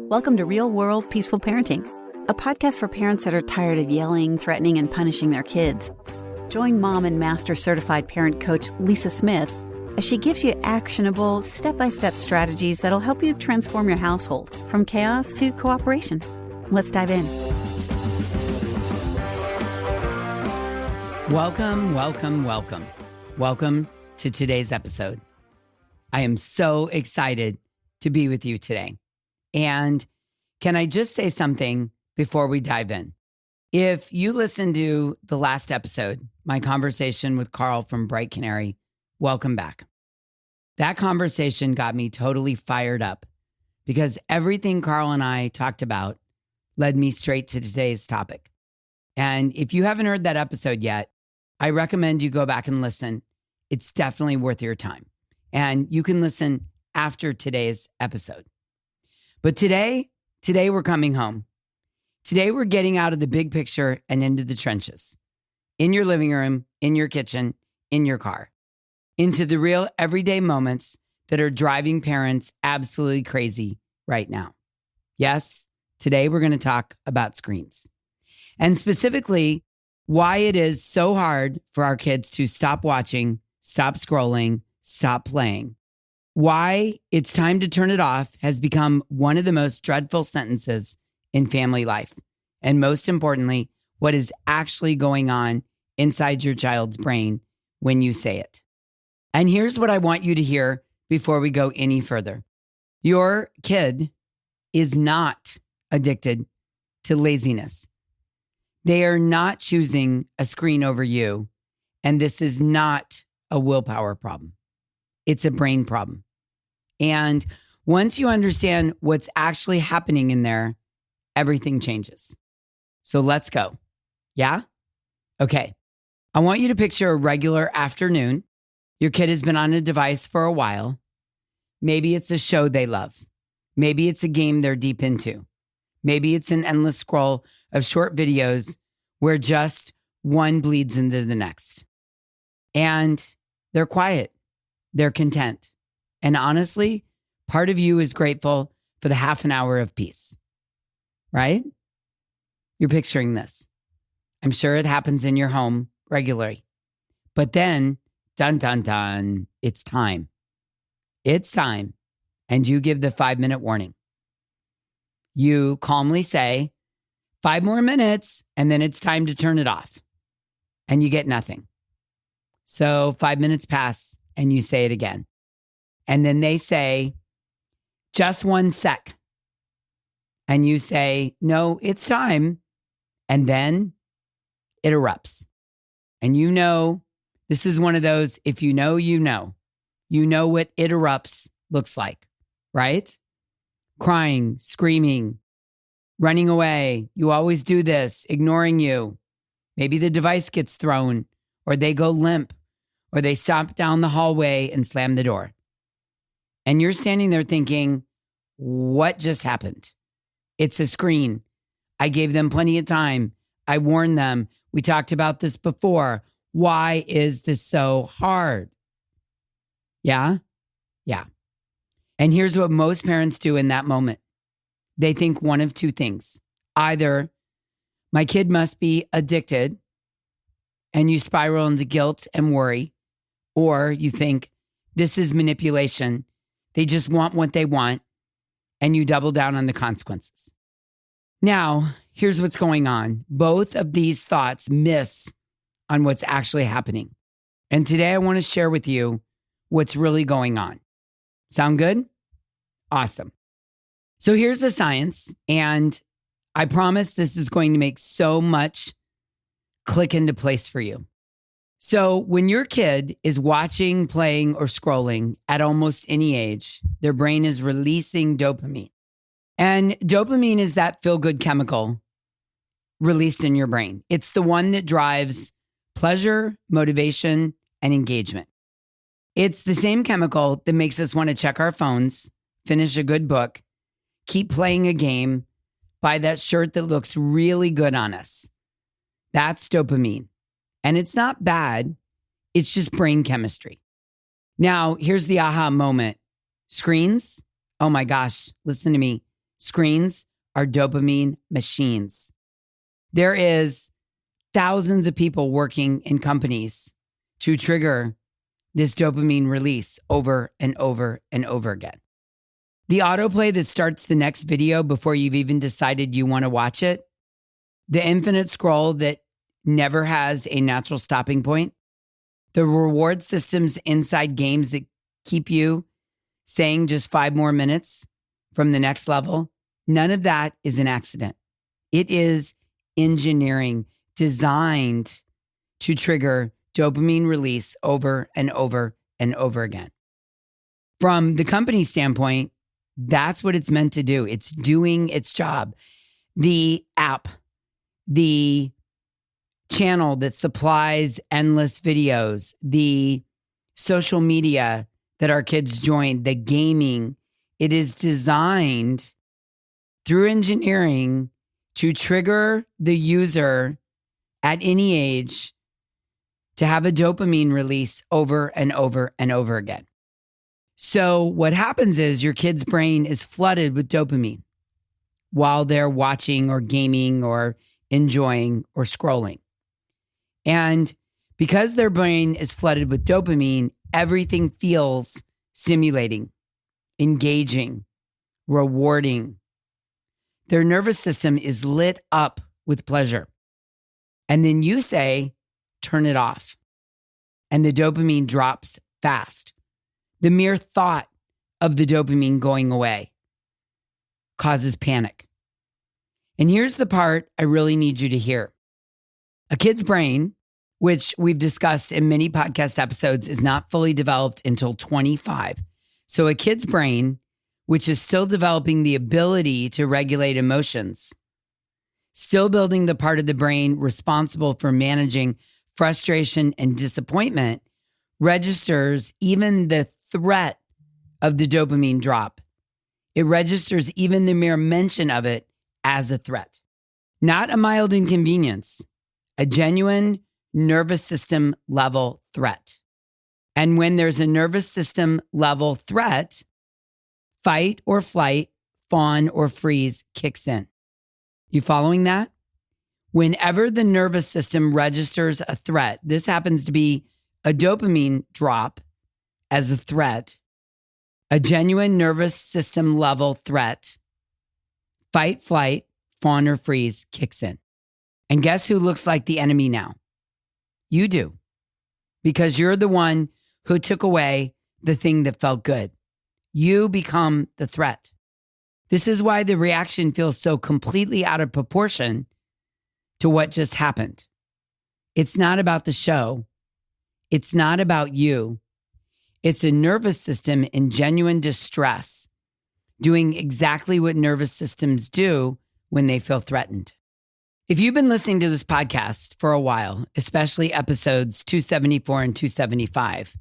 Welcome to Real World Peaceful Parenting, a podcast for parents that are tired of yelling, threatening, and punishing their kids. Join mom and master certified parent coach Lisa Smith as she gives you actionable, step-by-step strategies that'll help you transform your household from chaos to cooperation. Let's dive in. Welcome to today's episode. I am so excited to be with you today. And can I just say something before we dive in? If you listened to the last episode, my conversation with Carl from Bright Canary, welcome back. That conversation got me totally fired up because everything Carl and I talked about led me straight to today's topic. And if you haven't heard that episode yet, I recommend you go back and listen. It's definitely worth your time. And you can listen after today's episode. But today we're coming home. Today we're getting out of the big picture and into the trenches. In your living room, in your kitchen, in your car. Into the real everyday moments that are driving parents absolutely crazy right now. Yes, today we're going to talk about screens. And specifically, why it is so hard for our kids to stop watching, stop scrolling, stop playing. Why it's time to turn it off has become one of the most dreadful sentences in family life. And most importantly, what is actually going on inside your child's brain when you say it. And here's what I want you to hear before we go any further. Your kid is not addicted to laziness. They are not choosing a screen over you. And this is not a willpower problem. It's a brain problem. And once you understand what's actually happening in there, everything changes. So let's go. Yeah? Okay. I want you to picture a regular afternoon. Your kid has been on a device for a while. Maybe it's a show they love. Maybe it's a game they're deep into. Maybe it's an endless scroll of short videos where just one bleeds into the next. And they're quiet. They're content. And honestly, part of you is grateful for the half an hour of peace, right? You're picturing this. I'm sure it happens in your home regularly. But then, dun, dun, dun, it's time. It's time. And you give the 5-minute warning. You calmly say, 5 more minutes, and then it's time to turn it off. And you get nothing. So 5 minutes pass, and you say it again. And then they say, just 1 sec. And you say, no, it's time. And then it erupts. And you know, this is one of those, if you know, you know what it erupts looks like, right? Crying, screaming, running away. You always do this, ignoring you. Maybe the device gets thrown, or they go limp, or they stomp down the hallway and slam the door. And you're standing there thinking, what just happened? It's a screen. I gave them plenty of time. I warned them. We talked about this before. Why is this so hard? Yeah? Yeah. And here's what most parents do in that moment. They think one of two things. Either my kid must be addicted and you spiral into guilt and worry, or you think this is manipulation. They just want what they want, and you double down on the consequences. Now, here's what's going on. Both of these thoughts miss on what's actually happening. And today I want to share with you what's really going on. Sound good? Awesome. So here's the science, and I promise this is going to make so much click into place for you. So when your kid is watching, playing, or scrolling at almost any age, their brain is releasing dopamine. And dopamine is that feel-good chemical released in your brain. It's the one that drives pleasure, motivation, and engagement. It's the same chemical that makes us want to check our phones, finish a good book, keep playing a game, buy that shirt that looks really good on us. That's dopamine. And it's not bad. It's just brain chemistry. Now, here's the aha moment. Screens? Oh my gosh, listen to me. Screens are dopamine machines. There is thousands of people working in companies to trigger this dopamine release over and over and over again. The autoplay that starts the next video before you've even decided you want to watch it, the infinite scroll that never has a natural stopping point, the reward systems inside games that keep you saying just 5 more minutes from the next level, none of that is an accident. It is engineering designed to trigger dopamine release over and over and over again. From the company standpoint, that's what it's meant to do. It's doing its job. The app, the channel that supplies endless videos, the social media that our kids join, the gaming, it is designed through engineering to trigger the user at any age to have a dopamine release over and over and over again. So what happens is your kid's brain is flooded with dopamine while they're watching or gaming or enjoying or scrolling. And because their brain is flooded with dopamine, everything feels stimulating, engaging, rewarding. Their nervous system is lit up with pleasure. And then you say, turn it off. And the dopamine drops fast. The mere thought of the dopamine going away causes panic. And here's the part I really need you to hear. A kid's brain, which we've discussed in many podcast episodes, is not fully developed until 25. So a kid's brain, which is still developing the ability to regulate emotions, still building the part of the brain responsible for managing frustration and disappointment, registers even the threat of the dopamine drop. It registers even the mere mention of it as a threat. Not a mild inconvenience, a genuine nervous system level threat. And when there's a nervous system level threat, fight or flight, fawn or freeze kicks in. You following that? Whenever the nervous system registers a threat, this happens to be a dopamine drop as a threat, a genuine nervous system level threat, fight, flight, fawn, or freeze kicks in. And guess who looks like the enemy now? You do. Because you're the one who took away the thing that felt good. You become the threat. This is why the reaction feels so completely out of proportion to what just happened. It's not about the show. It's not about you. It's a nervous system in genuine distress, doing exactly what nervous systems do when they feel threatened. If you've been listening to this podcast for a while, especially episodes 274 and 275,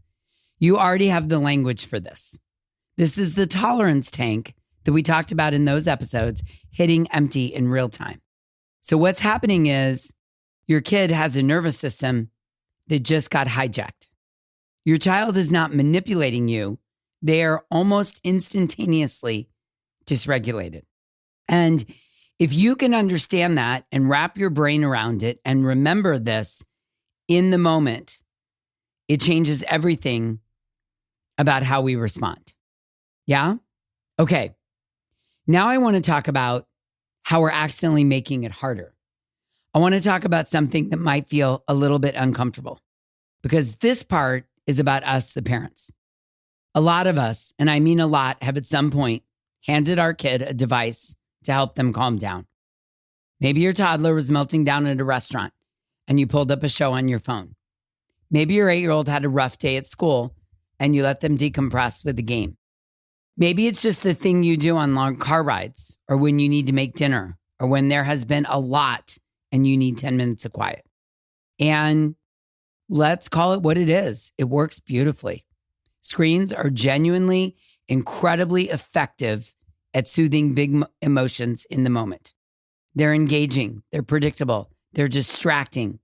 you already have the language for this. This is the tolerance tank that we talked about in those episodes hitting empty in real time. So what's happening is your kid has a nervous system that just got hijacked. Your child is not manipulating you. They are almost instantaneously dysregulated. And if you can understand that and wrap your brain around it and remember this in the moment, it changes everything about how we respond. Yeah? Okay. Now I want to talk about how we're accidentally making it harder. I want to talk about something that might feel a little bit uncomfortable because this part is about us, the parents. A lot of us, and I mean a lot, have at some point handed our kid a device to help them calm down. Maybe your toddler was melting down at a restaurant and you pulled up a show on your phone. Maybe your 8-year-old had a rough day at school and you let them decompress with a game. Maybe it's just the thing you do on long car rides or when you need to make dinner or when there has been a lot and you need 10 minutes of quiet. And let's call it what it is. It works beautifully. Screens are genuinely incredibly effective at soothing big emotions in the moment. They're engaging. They're predictable. They're distracting.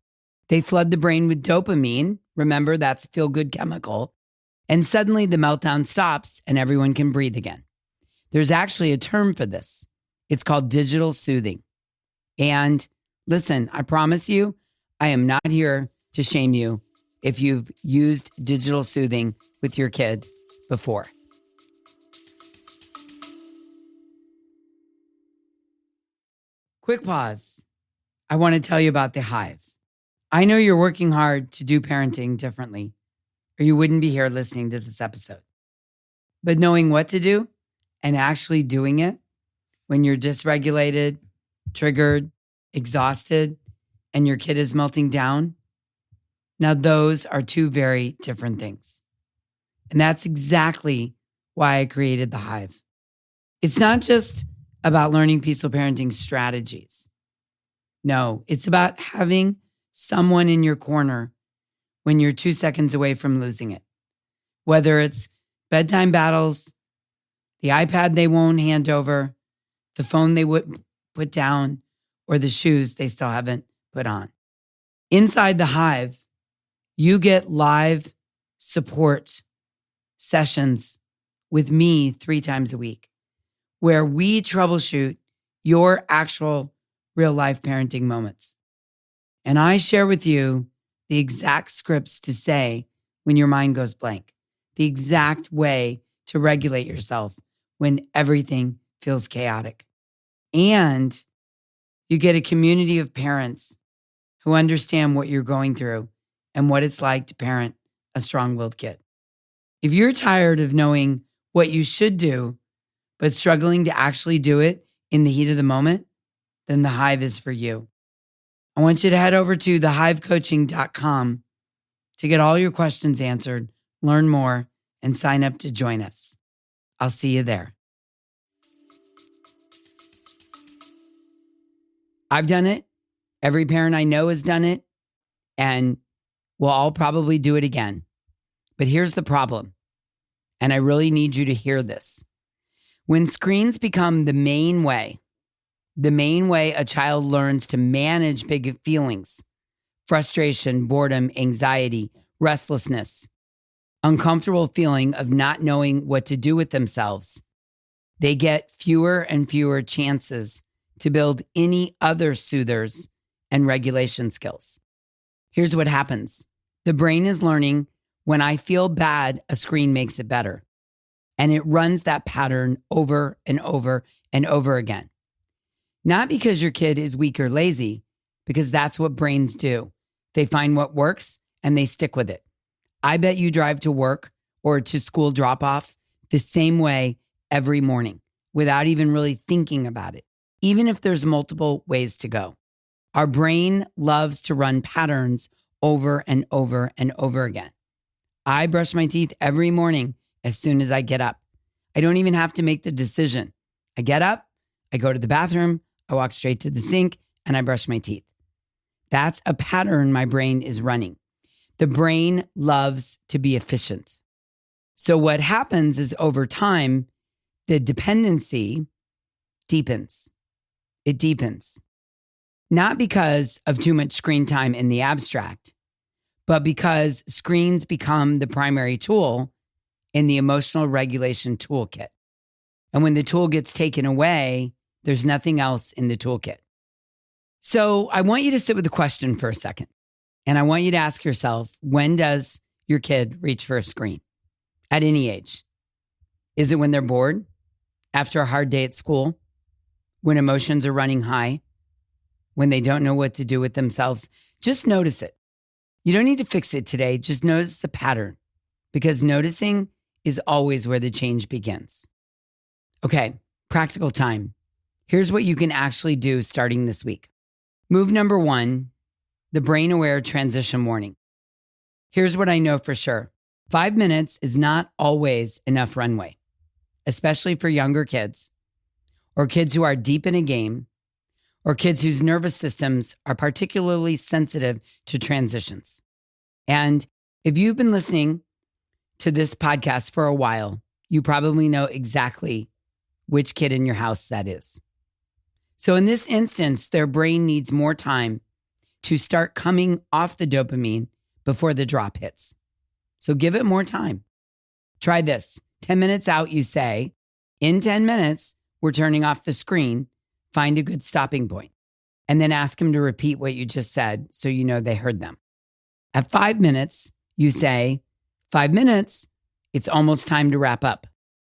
They flood the brain with dopamine. Remember, that's a feel-good chemical. And suddenly the meltdown stops and everyone can breathe again. There's actually a term for this. It's called digital soothing. And listen, I promise you, I am not here to shame you if you've used digital soothing with your kid before. Quick pause. I want to tell you about the Hive. I know you're working hard to do parenting differently, or you wouldn't be here listening to this episode. But knowing what to do and actually doing it when you're dysregulated, triggered, exhausted, and your kid is melting down, now those are two very different things. And that's exactly why I created the Hive. It's not just about learning peaceful parenting strategies. No, it's about having someone in your corner when you're 2 seconds away from losing it. Whether it's bedtime battles, the iPad they won't hand over, the phone they wouldn't put down, or the shoes they still haven't put on. Inside the Hive, you get live support sessions with me 3 times a week, where we troubleshoot your actual real life parenting moments. And I share with you the exact scripts to say when your mind goes blank, the exact way to regulate yourself when everything feels chaotic. And you get a community of parents who understand what you're going through and what it's like to parent a strong-willed kid. If you're tired of knowing what you should do, but struggling to actually do it in the heat of the moment, then the Hive is for you. I want you to head over to thehivecoaching.com to get all your questions answered, learn more, and sign up to join us. I'll see you there. I've done it. Every parent I know has done it, and we'll all probably do it again. But here's the problem, and I really need you to hear this. When screens become the main way a child learns to manage big feelings, frustration, boredom, anxiety, restlessness, uncomfortable feeling of not knowing what to do with themselves, they get fewer and fewer chances to build any other soothers and regulation skills. Here's what happens. The brain is learning when I feel bad, a screen makes it better. And it runs that pattern over and over and over again. Not because your kid is weak or lazy, because that's what brains do. They find what works and they stick with it. I bet you drive to work or to school drop-off the same way every morning without even really thinking about it, even if there's multiple ways to go. Our brain loves to run patterns over and over and over again. I brush my teeth every morning as soon as I get up. I don't even have to make the decision. I get up, I go to the bathroom, I walk straight to the sink, and I brush my teeth. That's a pattern my brain is running. The brain loves to be efficient. So what happens is over time, the dependency deepens. It deepens. Not because of too much screen time in the abstract, but because screens become the primary tool in the emotional regulation toolkit. And when the tool gets taken away, there's nothing else in the toolkit. So I want you to sit with the question for a second. And I want you to ask yourself, when does your kid reach for a screen? At any age. Is it when they're bored? After a hard day at school? When emotions are running high? When they don't know what to do with themselves? Just notice it. You don't need to fix it today. Just notice the pattern, because noticing is always where the change begins. Okay, practical time. Here's what you can actually do starting this week. Move number 1, the brain-aware transition warning. Here's what I know for sure. 5 minutes is not always enough runway, especially for younger kids or kids who are deep in a game or kids whose nervous systems are particularly sensitive to transitions. And if you've been listening to this podcast for a while, you probably know exactly which kid in your house that is. So in this instance, their brain needs more time to start coming off the dopamine before the drop hits. So give it more time. Try this. 10 minutes out, you say, in 10 minutes, we're turning off the screen find a good stopping point, and then ask them to repeat what you just said so you know they heard them. At 5 minutes, you say, 5 minutes, it's almost time to wrap up.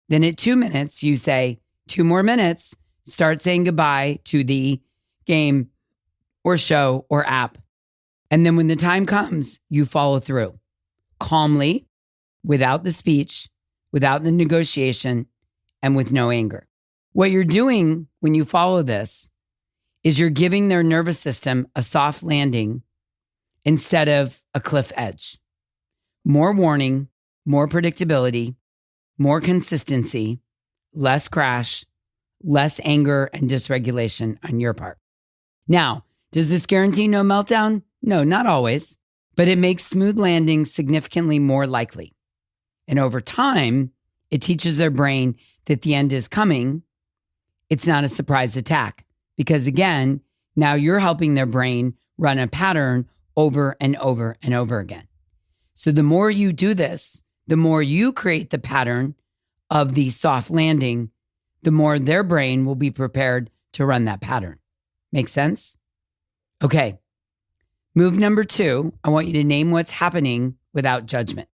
Then at 2 minutes, you say, 2 more minutes, start saying goodbye to the game or show or app. And then when the time comes, you follow through calmly, without the speech, without the negotiation, and with no anger. What you're doing when you follow this is you're giving their nervous system a soft landing instead of a cliff edge. More warning, more predictability, more consistency, less crash, less anger and dysregulation on your part. Now, does this guarantee no meltdown? No, not always, but it makes smooth landings significantly more likely. And over time, it teaches their brain that the end is coming. It's not a surprise attack because, again, now you're helping their brain run a pattern over and over and over again. So the more you do this, the more you create the pattern of the soft landing, the more their brain will be prepared to run that pattern. Make sense? Okay. Move number 2, I want you to name what's happening without judgment.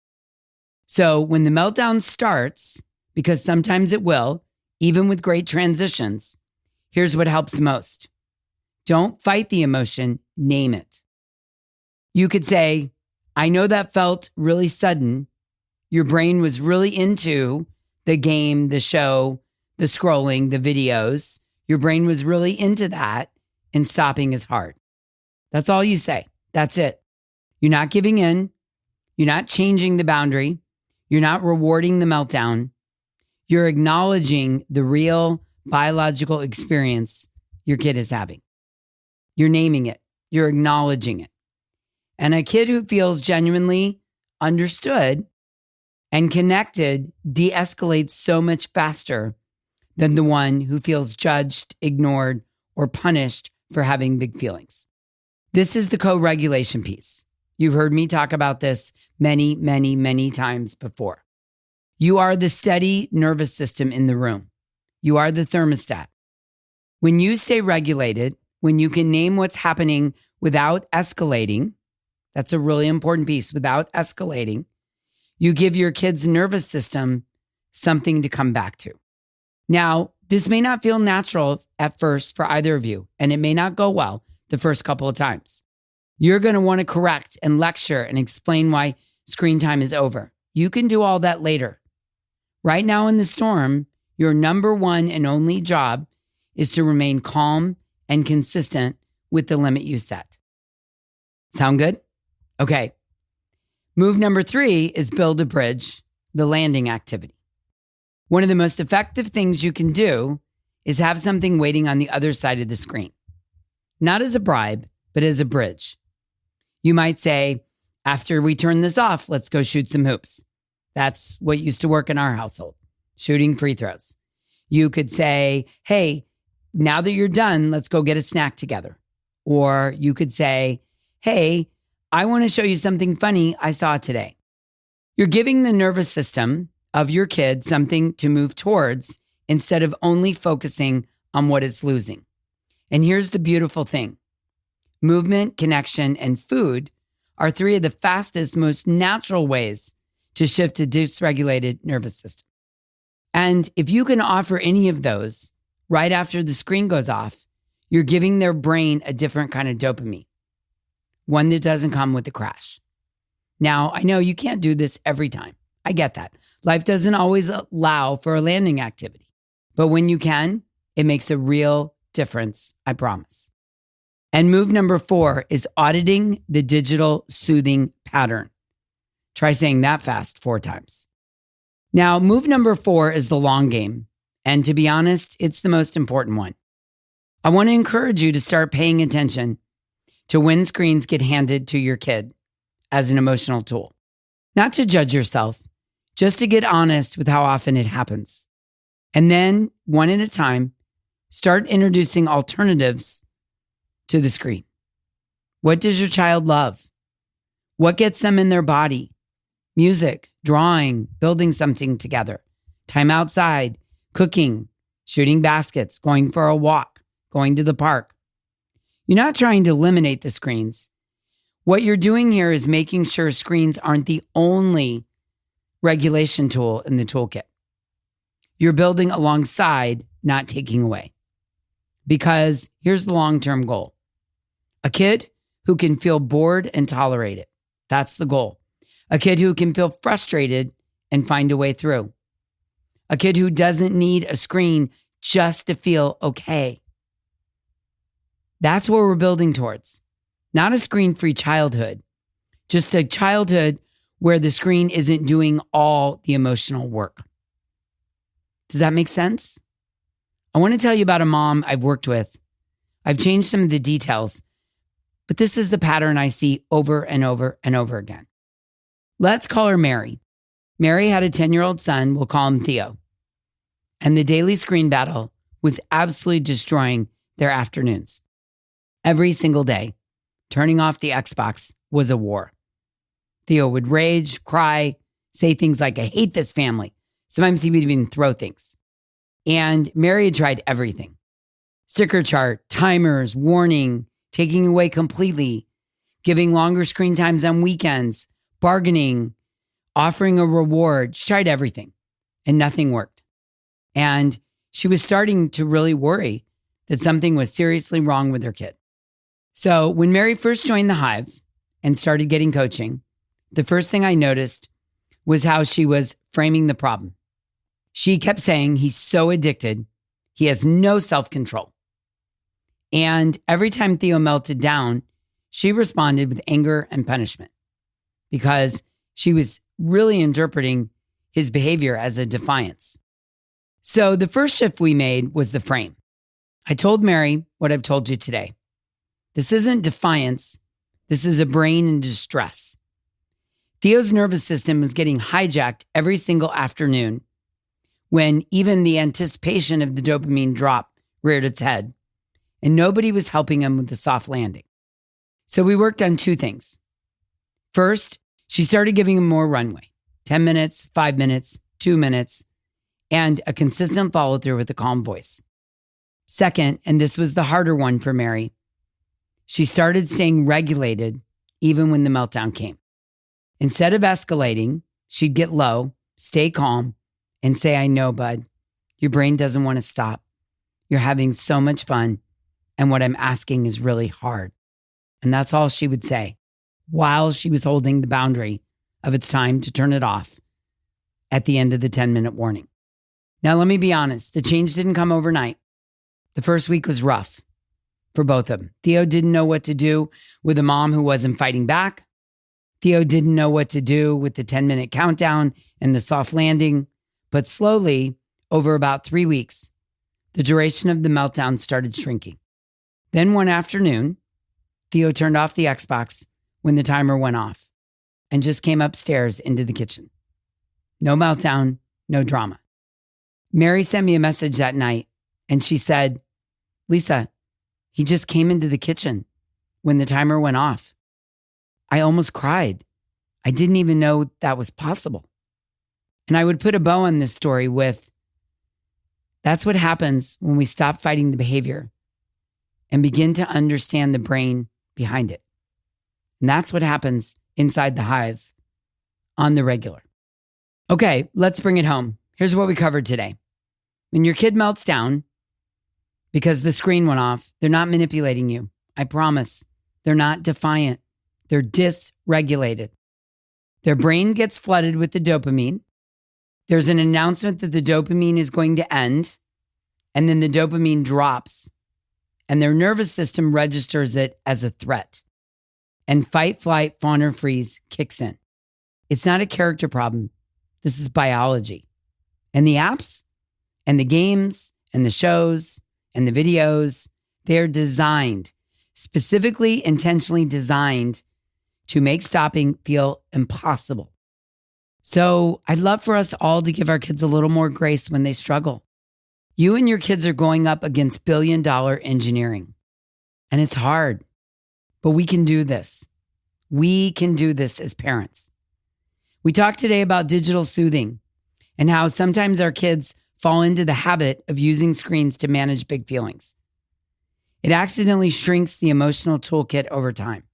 So when the meltdown starts, because sometimes it will, even with great transitions, here's what helps most. Don't fight the emotion, name it. You could say, I know that felt really sudden. Your brain was really into the game, the show, the scrolling, the videos. Your brain was really into that, and stopping is hard. That's all you say. That's it. You're not giving in. You're not changing the boundary. You're not rewarding the meltdown. You're acknowledging the real biological experience your kid is having. You're naming it. You're acknowledging it. And a kid who feels genuinely understood and connected de-escalates so much faster than the one who feels judged, ignored, or punished for having big feelings. This is the co-regulation piece. You've heard me talk about this many, many, many times before. You are the steady nervous system in the room. You are the thermostat. When you stay regulated, when you can name what's happening without escalating, that's a really important piece, without escalating, you give your kid's nervous system something to come back to. Now, this may not feel natural at first for either of you, and it may not go well the first couple of times. You're going to want to correct and lecture and explain why screen time is over. You can do all that later. Right now in the storm, your number one and only job is to remain calm and consistent with the limit you set. Sound good? Okay. Move number 3 is build a bridge, the landing activity. One of the most effective things you can do is have something waiting on the other side of the screen. Not as a bribe, but as a bridge. You might say, after we turn this off, let's go shoot some hoops. That's what used to work in our household, shooting free throws. You could say, hey, now that you're done, let's go get a snack together. Or you could say, hey, I want to show you something funny I saw today. You're giving the nervous system of your kid something to move towards instead of only focusing on what it's losing. And here's the beautiful thing. Movement, connection, and food are 3 of the fastest, most natural ways to shift a dysregulated nervous system. And if you can offer any of those right after the screen goes off, you're giving their brain a different kind of dopamine, one that doesn't come with the crash. Now, I know you can't do this every time. I get that. Life doesn't always allow for a landing activity. But when you can, it makes a real difference, I promise. And move number 4 is auditing the digital soothing pattern. Try saying that fast 4 times. Now, move number 4 is the long game. And to be honest, it's the most important one. I want to encourage you to start paying attention to when screens get handed to your kid as an emotional tool. Not to judge yourself, just to get honest with how often it happens. And then, one at a time, start introducing alternatives to the screen. What does your child love? What gets them in their body? Music, drawing, building something together, time outside, cooking, shooting baskets, going for a walk, going to the park. You're not trying to eliminate the screens. What you're doing here is making sure screens aren't the only regulation tool in the toolkit. You're building alongside, not taking away. Because here's the long-term goal. A kid who can feel bored and tolerate it. That's the goal. A kid who can feel frustrated and find a way through. A kid who doesn't need a screen just to feel okay. That's what we're building towards. Not a screen-free childhood, just a childhood where the screen isn't doing all the emotional work. Does that make sense? I want to tell you about a mom I've worked with. I've changed some of the details, but this is the pattern I see over and over and over again. Let's call her Mary. Mary had a 10-year-old son, we'll call him Theo. And the daily screen battle was absolutely destroying their afternoons. Every single day, turning off the Xbox was a war. Theo would rage, cry, say things like, I hate this family. Sometimes he would even throw things. And Mary had tried everything. Sticker chart, timers, warning, taking away completely, giving longer screen times on weekends, bargaining, offering a reward. She tried everything and nothing worked. And she was starting to really worry that something was seriously wrong with her kid. So when Mary first joined the Hive and started getting coaching, the first thing I noticed was how she was framing the problem. She kept saying, he's so addicted, he has no self-control. And every time Theo melted down, she responded with anger and punishment because she was really interpreting his behavior as a defiance. So the first shift we made was the frame. I told Mary what I've told you today. This isn't defiance. This is a brain in distress. Theo's nervous system was getting hijacked every single afternoon when even the anticipation of the dopamine drop reared its head, and nobody was helping him with the soft landing. So we worked on two things. First, she started giving him more runway, 10 minutes, 5 minutes, 2 minutes, and a consistent follow through with a calm voice. Second, and this was the harder one for Mary, she started staying regulated even when the meltdown came. Instead of escalating, she'd get low, stay calm, and say, I know, bud, your brain doesn't want to stop. You're having so much fun, and what I'm asking is really hard. And that's all she would say while she was holding the boundary of it's time to turn it off at the end of the 10-minute warning. Now, let me be honest. The change didn't come overnight. The first week was rough for both of them. Theo didn't know what to do with a mom who wasn't fighting back. Theo didn't know what to do with the 10-minute countdown and the soft landing. But slowly, over about 3 weeks, the duration of the meltdown started shrinking. Then one afternoon, Theo turned off the Xbox when the timer went off and just came upstairs into the kitchen. No meltdown, no drama. Mary sent me a message that night and she said, Lisa, he just came into the kitchen when the timer went off. I almost cried. I didn't even know that was possible. And I would put a bow on this story with, that's what happens when we stop fighting the behavior and begin to understand the brain behind it. And that's what happens inside the Hive on the regular. Okay, let's bring it home. Here's what we covered today. When your kid melts down because the screen went off, they're not manipulating you. I promise. They're not defiant. They're dysregulated. Their brain gets flooded with the dopamine. There's an announcement that the dopamine is going to end, and then the dopamine drops, and their nervous system registers it as a threat. And fight, flight, fawn, or freeze kicks in. It's not a character problem. This is biology. And the apps, and the games, and the shows, and the videos, they're designed, specifically, intentionally designed to make stopping feel impossible. So I'd love for us all to give our kids a little more grace when they struggle. You and your kids are going up against billion-dollar engineering. And it's hard, but we can do this. We can do this as parents. We talked today about digital soothing and how sometimes our kids fall into the habit of using screens to manage big feelings. It accidentally shrinks the emotional toolkit over time.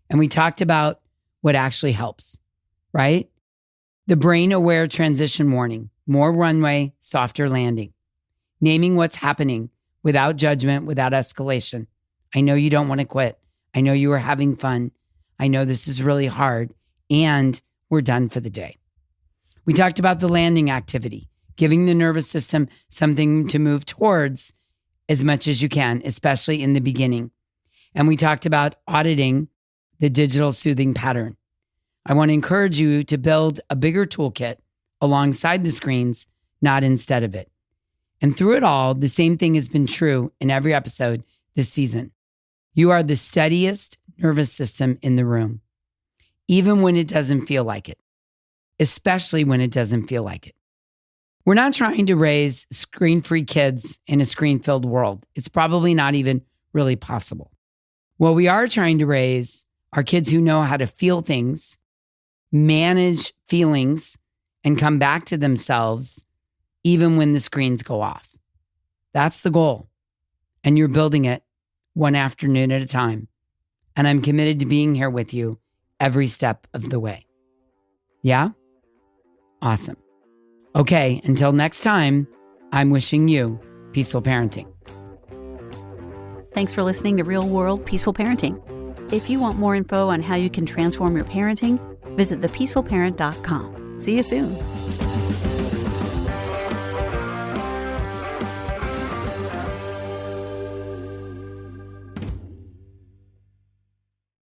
And we talked about what actually helps, right? The brain-aware transition warning, more runway, softer landing. Naming what's happening without judgment, without escalation. I know you don't want to quit. I know you are having fun. I know this is really hard, and we're done for the day. We talked about the landing activity, giving the nervous system something to move towards as much as you can, especially in the beginning. And we talked about auditing the digital soothing pattern. I want to encourage you to build a bigger toolkit alongside the screens, not instead of it. And through it all, the same thing has been true in every episode this season. You are the steadiest nervous system in the room, even when it doesn't feel like it, especially when it doesn't feel like it. We're not trying to raise screen-free kids in a screen-filled world. It's probably not even really possible. What we are trying to raise are kids who know how to feel things, manage feelings, and come back to themselves even when the screens go off. That's the goal. And you're building it one afternoon at a time. And I'm committed to being here with you every step of the way. Yeah? Awesome. Okay, until next time, I'm wishing you peaceful parenting. Thanks for listening to Real World Peaceful Parenting. If you want more info on how you can transform your parenting, visit thepeacefulparent.com. See you soon.